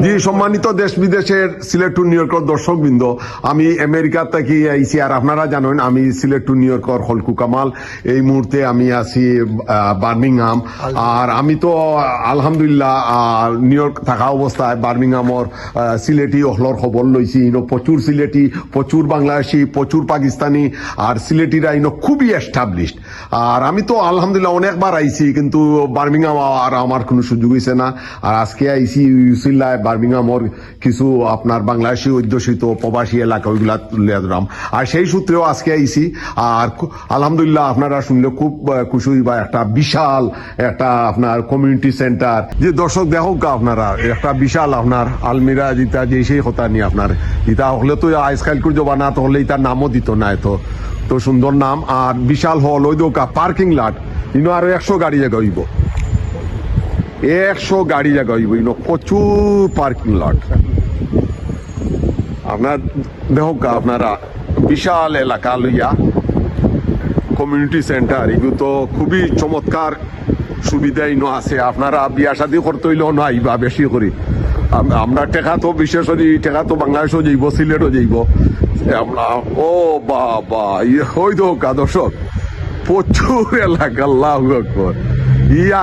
জি সম্মানিত দেশ বিদেশের সিলেট টু নিউ ইয়র্কের দর্শকবৃন্দ, আমি আমেরিকা থেকে আইছি। আর আপনারা জানেন আমি সিলেট টু নিউ ইয়র্কের হলকু কামাল। এই মুহূর্তে আমি আছি বার্মিংহাম। আর আমি তো আলহামদুলিল্লাহ নিউ ইয়র্ক থাকা অবস্থায় বার্মিংহামর সিলেটি হলর খবর লইছি। প্রচুর সিলেটি, প্রচুর বাংলাদেশি, প্রচুর পাকিস্তানি, আর সিলেটিরা খুবই এস্টাবলিশড। আর আমি তো আলহামদুলিল্লাহ অনেকবার আইছি, কিন্তু বার্মিংহাম আর আমার কোনো সুযোগ হয়েছে না। আর আজকে আইছি ইউসিল্লায় বার্মিংহামর কিছু আপনার বাংলাদেশি অধ্যুষিত প্রবাসী এলাকা, ওইগুলা তুলে ধরাম। আর সেই সূত্রেও আজকে আইছি। আর আলহামদুলিল্লাহ আপনারা শুনলে খুব খুশি হইবা, একটা বিশাল একটা আপনার কমিউনিটি সেন্টার। যে দর্শক দেখো আপনারা একটা বিশাল আপনার আলমিরা যেটা যে সেই কথা নিয়ে আপনার ইটা হলে তো আজকাল করে জবা না, তো হলে এটার নামও দিত না। তো সুন্দর নাম। আর বিশাল হল ওই দোকা পার্কিং লট, আরো 100 গাড়ি জায়গা হইব, 100 গাড়ি জায়গা হইব, প্রচুর পার্কিং লট। আপনার দেখো আপনারা বিশাল এলাকা লইয়া কমিউনিটি সেন্টার, এগুলো তো খুবই চমৎকার সুবিধা আছে। আপনারা বিয়া শাদী করতে হইলেও না আইবা বেশি করে। আমরা টেকা তো বিশেষ টেকা তো বাংলাদেশও যাইব, সিলেটও যাইব। ও বাবা ওই দোকা দর্শক প্রচুর এলাকা, আল্লাহু আকবার।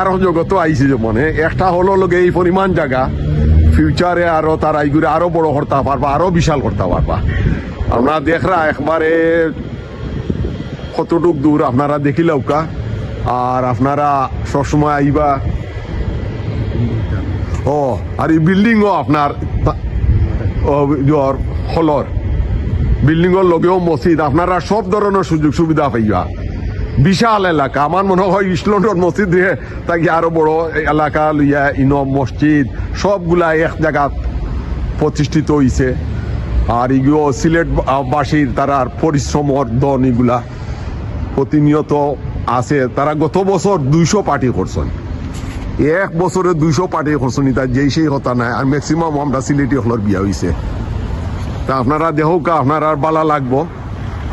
আরো জগত আইছে যে মনে একটা হলো লোকে এই পরিমাণ জায়গা ফিউচারে আরো তারা এইগুলো আরো বড় করতে পারবা, আরো বিশাল করতে পারবা। আমরা দেখরা একবারে কতটুক দূর আপনারা দেখিলেও কা। আর আপনারা সবসময় আইবা। ও আর এই বিল্ডিংও আপনার হলর বিল্ডিংর লগেও মসজিদ, আপনারা সব ধরনের সুযোগ সুবিধা পাইবা। বিশাল এলাকা, আমার মনে হয় ইস্ট লন্ডন মসজিদ দিয়ে তাকে আরো বড় এলাকা লইয়া মসজিদ সবগুলা এক জায়গা প্রতিষ্ঠিত হয়েছে। আর এগুলো সিলেট বাসীর তারা পরিশ্রম অর্ধন এগুলা প্রতিনিয়ত আছে। তারা গত বছর 200 পার্টি করছেন, এক বছরে 200 পার্টি করছেন। এটা যেই সেই কথা নাই। আর ম্যাক্সিমাম আমরা সিলেটি হলর বিয়া হয়েছে। তা আপনারা দেখো কা, আপনারা বালা লাগবো,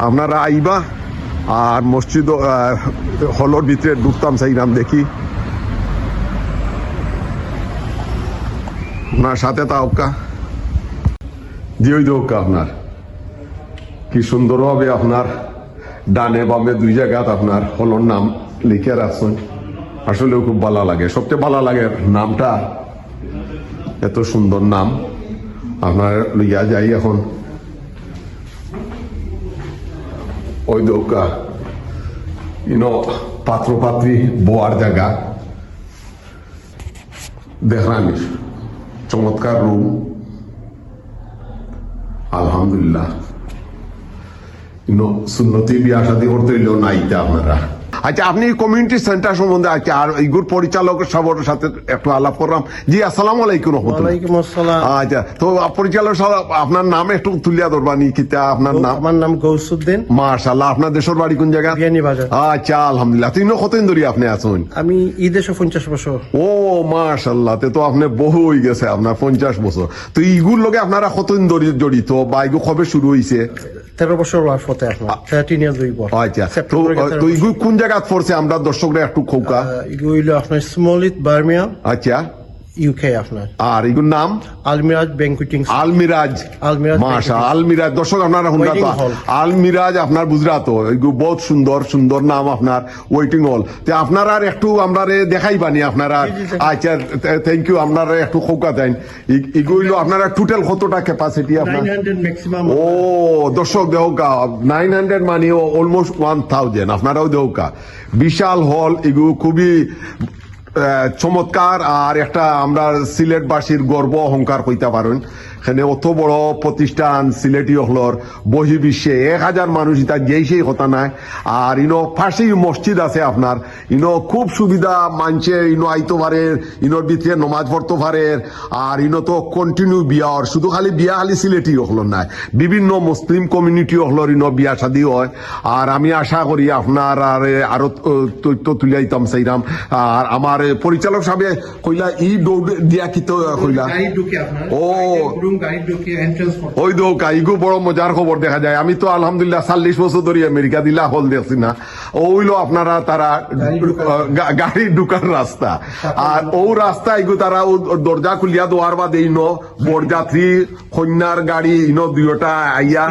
আপনারা আইবা। আর মসজিদ হলর ভিতরে ঢুকতাম চাইলাম দেখি আপনার সাথে তাওকা যে ওই দৌকা আপনার কি সুন্দর হবে। আপনার ডানে বামে দুই জায়গাত আপনার হলর নাম লিখে রাখছেন। আসলেও খুব ভালো লাগে, সবচেয়ে ভালো লাগে নামটা, এত সুন্দর নাম। আপনার লইয়া যাই এখন ওই দৌকা পাত্র পাত্রী বোয়ার জায়গা দেখলাম। চমৎকার রুম, আলহামদুলিল্লাহ। সুন্নতি বিয়া শাদী করতে হইলেও নাইতে আপনারা। আচ্ছা, আপনি কমিউনিটি সেন্টার সম্বন্ধে আচ্ছা আর এইগুর পরিচালক সবার সাথে একটু আলাপ করলাম। জি আসসালামু আলাইকুম। ওয়ালাইকুম আসসালাম। আচ্ছা, তো পরিচালক সাহেব আপনার নাম একটু তুলিয়া ধরবানি কিতা আপনার নাম? আমার নাম গৌসুদ্দিন। মাশাআল্লাহ। আপনার দেশের বাড়ি কোন জায়গা? বিয়ানীবাজার। আচ্ছা আলহামদুলিল্লাহ। তুই কতদিন ধরে আপনি আছেন? আমি ঈদে 50 বছর। ও মাশাআল্লাহ, তে তো আপনি বহু হয়ে গেছে আপনার 50 বছর। তো এইগুর লগে আপনারা কতদিন ধরে জড়িত বা এগুলো কবে শুরু হয়েছে? 13 বছর হওয়ার পথে এখন 13 ইয়ার্স হইব। আচ্ছা, তো এগুলো কোন জায়গা পড়ছে আমরা দর্শকরা একটু খৌকা? এগুলো হইলো আপনার স্মলিথ বার্মিংহাম, আচ্ছা ইউকে আপনার। আর এগুলোর নাম আলমিরাজ ব্যাংকুয়েটিং। আলমিরাজ। মাশা আলমিরাজ। দর্শক আপনারা শুনরা তো আলমিরাজ আপনার গুজরাট, এগুলো বহুত সুন্দর সুন্দর নাম আপনার। ওয়েটিং হল তে আপনারা একটু আমরা দেখাই বানি আপনারা। আচ্ছা থ্যাংক ইউ। আপনারা একটু খৌকা দেন। এগুলো আপনারা টোটাল কতটা ক্যাপাসিটি আপনার? 900 ম্যাক্সিমাম। ও দর্শক দেহকা 900 মানে অলমোস্ট 1000। আপনারাও দেহকা বিশাল হল, এগুলো খুবই চমৎকার। আর একটা আমরা সিলেটবাসীর গর্ব অহংকার কইতে পারেন। এখানে অত বড় প্রতিষ্ঠান সিলেটি হলর বহি বিশ্বে 1000 মানুষ, এটা যেই সেই কথা নাই। আর পাশেই মসজিদ আছে আপনার। খুব সুবিধা মানছে, আইতো পারে, ভিতরে নমাজ পড়তে পারে। আর তো কন্টিনিউ বিয়ার, শুধু খালি বিয়া খালি সিলেটি হলর নাই, বিভিন্ন মুসলিম কমিউনিটি হলর বিয়া শাদী হয়। আর আমি আশা করি আপনার আরো তথ্য তুলিয়াইতাম চাইলাম। আর আমার পরিচালক সাহেব কইলা ই দৌড় দিয়া কি তো কইলা গাড়ি ঢুকে আপনার ও। রুম গাড়ি ঢুকে এন্ট্রান্স ওই দো কাইগু বড় মজার খবর দেখা যায়। আমি তো আলহামদুলিল্লাহ 40 বছর ধরে আমেরিকা দিলা হল দেখছি না। ওইলো আপনারা তারা গাড়ি ঢুকার রাস্তা, আর ও রাস্তা এগু তারা ও দরজা খুলিয়া দোয়ার বা দেই বরযাত্রী কন্যার গাড়ি দুইটা আইয়া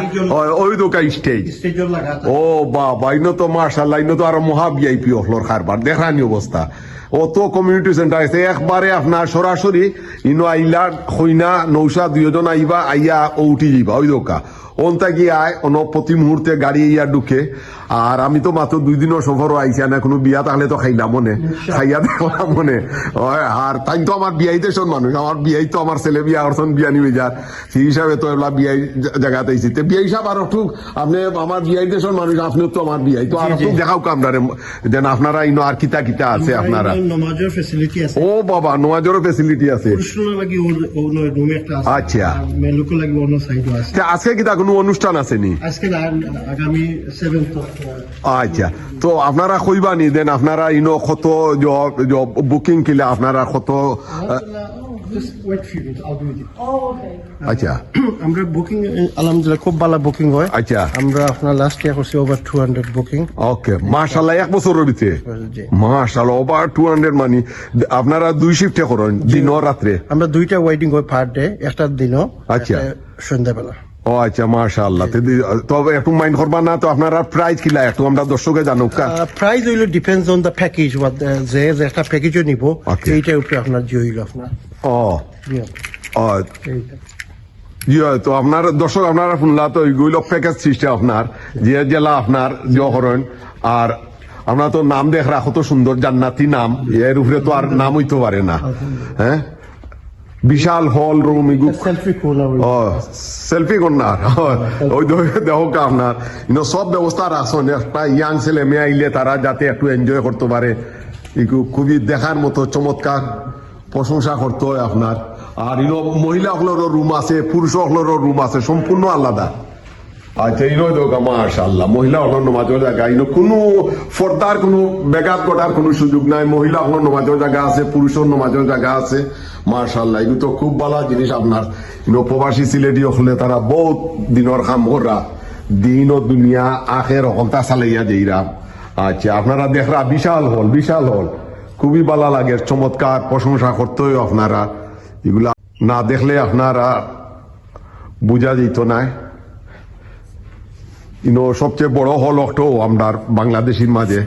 ওই দোকা স্টেজ। স্টেজর লাগা ও বাবা ইনো তো মার্শাল্লাহ, ইনো তো আরো মহা ভিআইপি হলর খারবার দেখানি অবস্থা। অত কমিউনিটি সেন্টার আছে একবারে আপনার সরাসরি ইনো আইলা খইনা নৌসা দুইজন আইবা আইয়া ও উঠি যাইবা ওই দোকা ওনটা কি আয় অন প্রতি মুহূর্তে গাড়ি ইয়া ঢুকে। আর আমি তো মাত্র 2 দিনের সফরও আইসি না, কোনো বিয়া তাহলে তো খাইলাম মনে খাইয়া দেখলাম মনে। আর তাই তো আমার বিয়াই দেশের মানুষ, আমার বিয়াই তো আমার ছেলে বিয়া অর্থন বিয়া নিয়ে যার, সেই হিসাবে তো এগুলা বিয়াই জায়গাতে আইসি। বিয়াই সাহেব আর একটু আপনি আমার বিয়াই দেশের মানুষ, আপনিও তো আমার বিয়াই, তো আর একটু দেখাও কামড়ারে দেন আপনারা ইনো আর কিতা কিতা আছে আপনারা। নমাজের ফ্যাসিলিটি আছে, ও বাবা নোয়াজেরও ফেসিলিটি আছে। পুরুষের লাগি ওর রুমে একটা আছে, আচ্ছা। মেলুকো লাগি অন্য সাইডও আছে। তা আজকে কিতা কোনো অনুষ্ঠান আছে নি? আজকে না, আগামী 7th আচ্ছা, তো আপনারা কইবানি দেন আপনারা ইনো কত বুকিং কিলা আপনারা কত Just wait few minutes, I'll do it. আচ্ছা আমরা বুকিং আলহামদুলিল্লাহ খুব ভালো বুকিং হয়। আচ্ছা আমরা আপনার লাস্ট ইয়ার করছি ওভার 200 বুকিং। ওকে মাশাআল্লাহ, 1 বছরের ভিতরে জি। মাশাআল্লাহ ওভার 200 মানি। আপনারা 2 শিফটে করেন দিন ও রাত্রে? আমরা 2টা ওয়েটিং হয় পার ডে, একটা দিনও আচ্ছা। একটা সন্ধ্যাবেলা। ও আচ্ছা মাশাআল্লাহ। তবে একটু মাইন্ড করবা না তো আপনারা প্রাইস কিলা একটু আমরা দর্শকে জানুক কা? প্রাইস হইলো ডিপেন্ডস অন দ্য প্যাকেজ, যে একটা প্যাকেজও নিব Okay. এইটার উপরে আপনার জি হইলো আপনার ও জি, ও এইটা। ইয়ে, তো আপনার দর্শক আপনারা শুনলা তো এইগুলো প্যাকেজ সিস্টেম আপনার যে জেলা আপনার জহরণ। আর আমরা তো নাম দেখ রাখো তো সুন্দর জান্নাতি নাম, এর উপরে তো আর নাম হইতে পারে না। হ্যাঁ বিশাল হল রুম এগু সেলফি কোনা ও সেলফি কর্নার ওই দেখো আপনার সব ব্যবস্থা রাখছেন। একটা ইয়াং ছেলে মেয়ে আইলে তারা যাতে একটু এনজয় করতে পারে, এগু খুবই দেখার মতো চমৎকার, প্রশংসা করতে হয় আপনার। আর মহিলা হলেরও রুম আছে, পুরুষ হলেরও রুম আছে, সম্পূর্ণ আলাদা। আচ্ছা ইনো দোকা মাশাআল্লাহ, মহিলা হল নমাজের জায়গা, কোনো ফর্দার কোনো ব্যাঘাত ঘটার কোনো সুযোগ নাই। মহিলা হল নমাজের জায়গা আছে, পুরুষের নমাজের জায়গা আছে। মাশাআল্লাহ এগুলো তো খুব ভালো জিনিস আপনার। প্রবাসী সিলেটি হলে তারা বহুত দিনের কাম করা, দিন ও দুনিয়া আখের হলতা চালাইয়া যেইরা। আচ্ছা আপনারা দেখরা বিশাল হল, বিশাল হল, খুবই ভালো লাগে, চমৎকার, প্রশংসা করতে হয় আপনারা। এগুলা না দেখলে আপনারা বুঝা যেত না। সবচেয়ে বড় হল একটা আমরা বাংলাদেশের মাঝে।